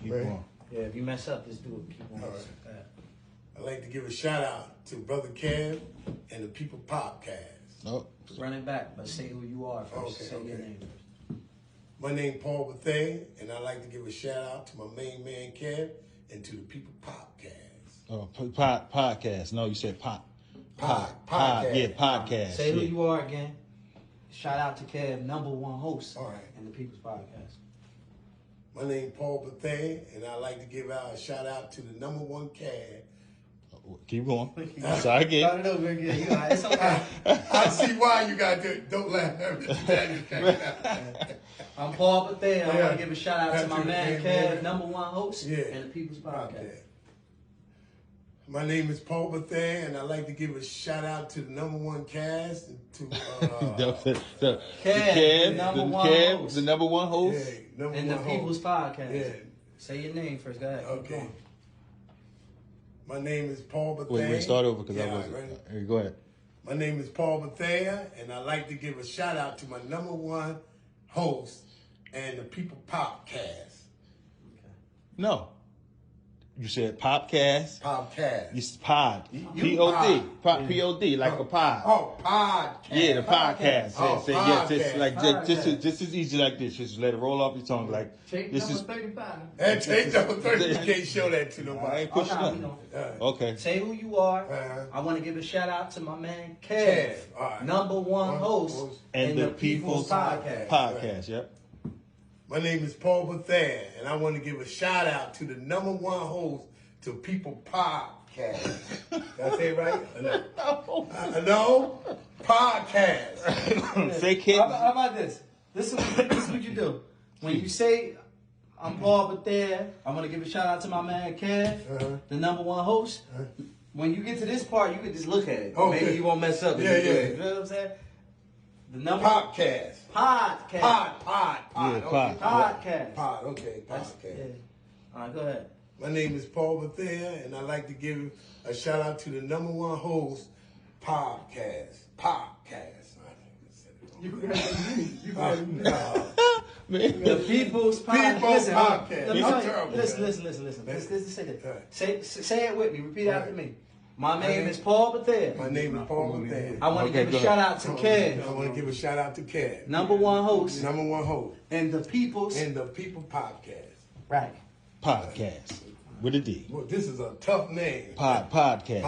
Keep Right. going. Yeah, if you mess up, just do it. Keep on. All right. I'd like to give a shout out to Brother Kev and the People Podcast. Oh, Run it back, but say who you are first. Okay, Say your okay. name first. My name Paul Bethea, and I'd like to give a shout out to my main man Kev and to the People Podcast. oh, podcast. No, you said pod. Podcast. Yeah, podcast. Say who yeah. you are again. Shout out to Kev, #1 host All right. in the People's Podcast. My name Paul Bethea, and I'd like to give out a shout out to the #1 Kev. Keep going. Sorry again. Start it over again. You all right. It's okay. I see why you got to don't laugh at me. I'm Paul Bethea. I Yeah. want to give a shout out to my man Kev, #1 host Yeah. in the People's Podcast. My name is Paul Bethea, and I'd like to give a shout out to the #1 cast and to the Kev, the #1 host. the #1 host. yeah, #1 In the People's host. Podcast. Yeah. Say your name first. Go ahead. Keep Okay. going. My name is Paul Bethea. Wait, start over because Yeah, I wasn't. right. Here, go ahead. My name is Paul Bethea, and I'd like to give a shout out to my #1 host and the People Podcast. No, you said podcast. Podcast. It's pod. You P-O-D. pod. P-O-D, like a pod. Oh, podcast. Yeah, the podcast. Oh, Say yes, just podcast. like just as easy like this. Just let it roll off your tongue. Like Take this number is. 35. And take number 30. You can't show that to I nobody. ain't pushing Oh, no, up. we don't. Okay. Say who you are. Uh-huh. I want to give a shout out to my man Kev, Kev, all right. #1 host And in the the People's Podcast. Podcast. Yep. My name is Paul Bethea, and I want to give a shout out to the #1 host to People Podcast. Did I say it right? No? Podcast. Say kid. How about this? This is what you do. When you say, I'm Paul Bethea, I want to give a shout out to my man Kev, Uh-huh. the #1 host. When you get to this part, you can just look at it. Okay. Maybe you won't mess up. Yeah, yeah. You know what I'm saying? The number Podcast. podcast. Pod. Yeah, Okay. pod. Podcast. Pod, okay, That's, podcast. yeah. All right, go ahead. My name is Paul Bethea, and I'd like to give a shout out to the #1 host, Podcast. You Man. The People's Podcast. People's Listen, Podcast. let me I'm tell you- terrible, listen, man. listen. Man. Let's say that. Right. Say it with me. Repeat after Right. me. My name is Paul Bethea. My name is Paul Bethea. I want to Okay, give go a ahead. shout out to Kev, I want to give a shout out to Kev. #1 host #1 host and the People's and the People Podcast. Right. Podcast with a D. Well, this is a tough name. Podcast.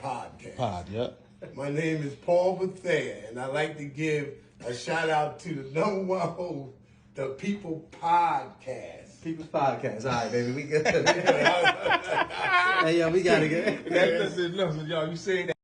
Podcast. Pod. Yep. My name is Paul Bethea, and I'd like to give a shout out to the #1 host, the People Podcast. People's Podcast. All right, baby, we good. Hey, yo, we gotta get. That's enough, y'all. You saying that.